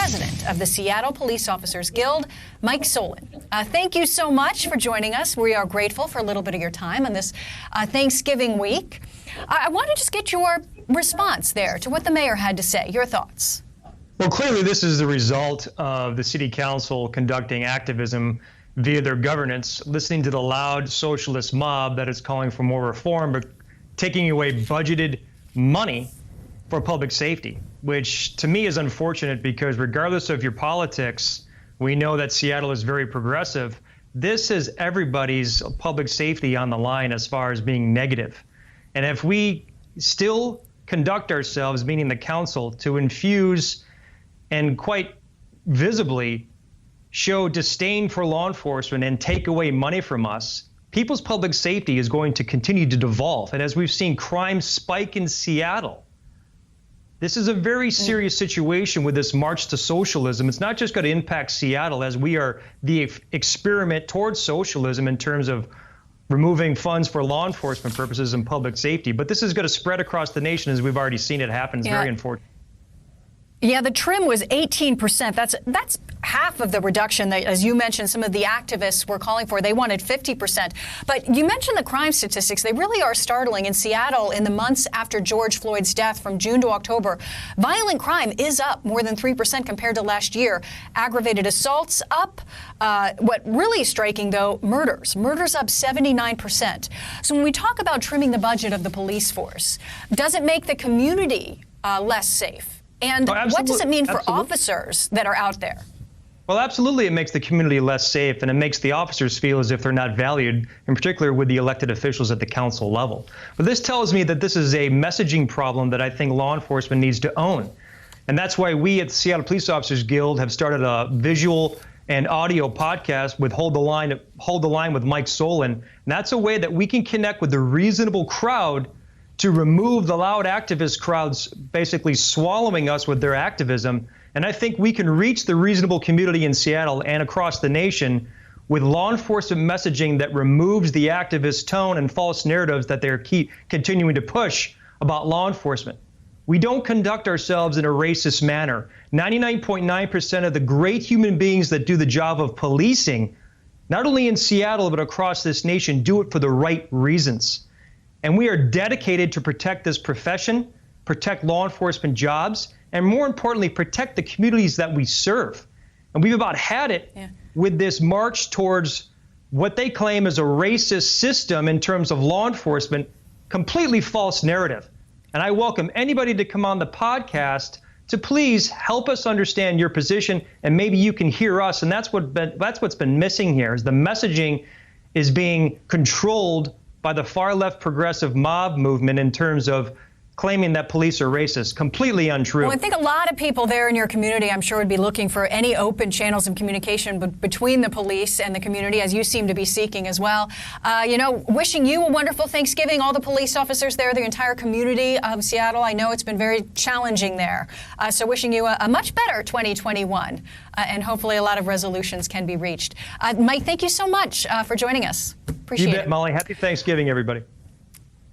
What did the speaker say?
president of the Seattle Police Officers Guild, Mike Solan. Thank you so much for joining us. We are grateful for a little bit of your time on this Thanksgiving week. I want to just get your response there to what the mayor had to say, your thoughts. Well, clearly this is the result of the city council conducting activism via their governance, listening to the loud socialist mob that is calling for more reform, but taking away budgeted money for public safety, which to me is unfortunate because regardless of your politics, we know that Seattle is very progressive. This is everybody's public safety on the line as far as being negative. And if we still conduct ourselves, meaning the council, to infuse and quite visibly show disdain for law enforcement and take away money from us, people's public safety is going to continue to devolve. And as we've seen crime spike in Seattle, this is a very serious situation with this march to socialism. It's not just going to impact Seattle as we are the experiment towards socialism in terms of removing funds for law enforcement purposes and public safety, but this is going to spread across the nation as we've already seen it happen. It's very unfortunate. Yeah, the trim was 18%. That's half of the reduction that, as you mentioned, some of the activists were calling for. They wanted 50%. But you mentioned the crime statistics. They really are startling. In Seattle, in the months after George Floyd's death from June to October, violent crime is up more than 3% compared to last year. Aggravated assaults up. What really is striking, though, murders. Murders up 79%. So when we talk about trimming the budget of the police force, does it make the community less safe? And what does it mean for officers that are out there? Well, absolutely, it makes the community less safe, and it makes the officers feel as if they're not valued, in particular with the elected officials at the council level. But this tells me that this is a messaging problem that I think law enforcement needs to own. And that's why we at the Seattle Police Officers Guild have started a visual and audio podcast with Hold the Line with Mike Solan. And that's a way that we can connect with the reasonable crowd to remove the loud activist crowds basically swallowing us with their activism. And I think we can reach the reasonable community in Seattle and across the nation with law enforcement messaging that removes the activist tone and false narratives that they're continuing to push about law enforcement. We don't conduct ourselves in a racist manner. 99.9% of the great human beings that do the job of policing, not only in Seattle but across this nation, do it for the right reasons. And we are dedicated to protect this profession, protect law enforcement jobs, and more importantly, protect the communities that we serve. And we've about had it with this march towards what they claim is a racist system in terms of law enforcement, completely false narrative. And I welcome anybody to come on the podcast to please help us understand your position, and maybe you can hear us. And that's what's been missing here, is the messaging is being controlled by the far left progressive mob movement in terms of claiming that police are racist. Completely untrue. Well, I think a lot of people there in your community, I'm sure, would be looking for any open channels of communication between the police and the community, as you seem to be seeking as well. Wishing you a wonderful Thanksgiving, all the police officers there, the entire community of Seattle. I know it's been very challenging there. So wishing you a much better 2021, and hopefully a lot of resolutions can be reached. Mike, thank you so much for joining us. Appreciate it. You bet, Molly. Happy Thanksgiving, everybody.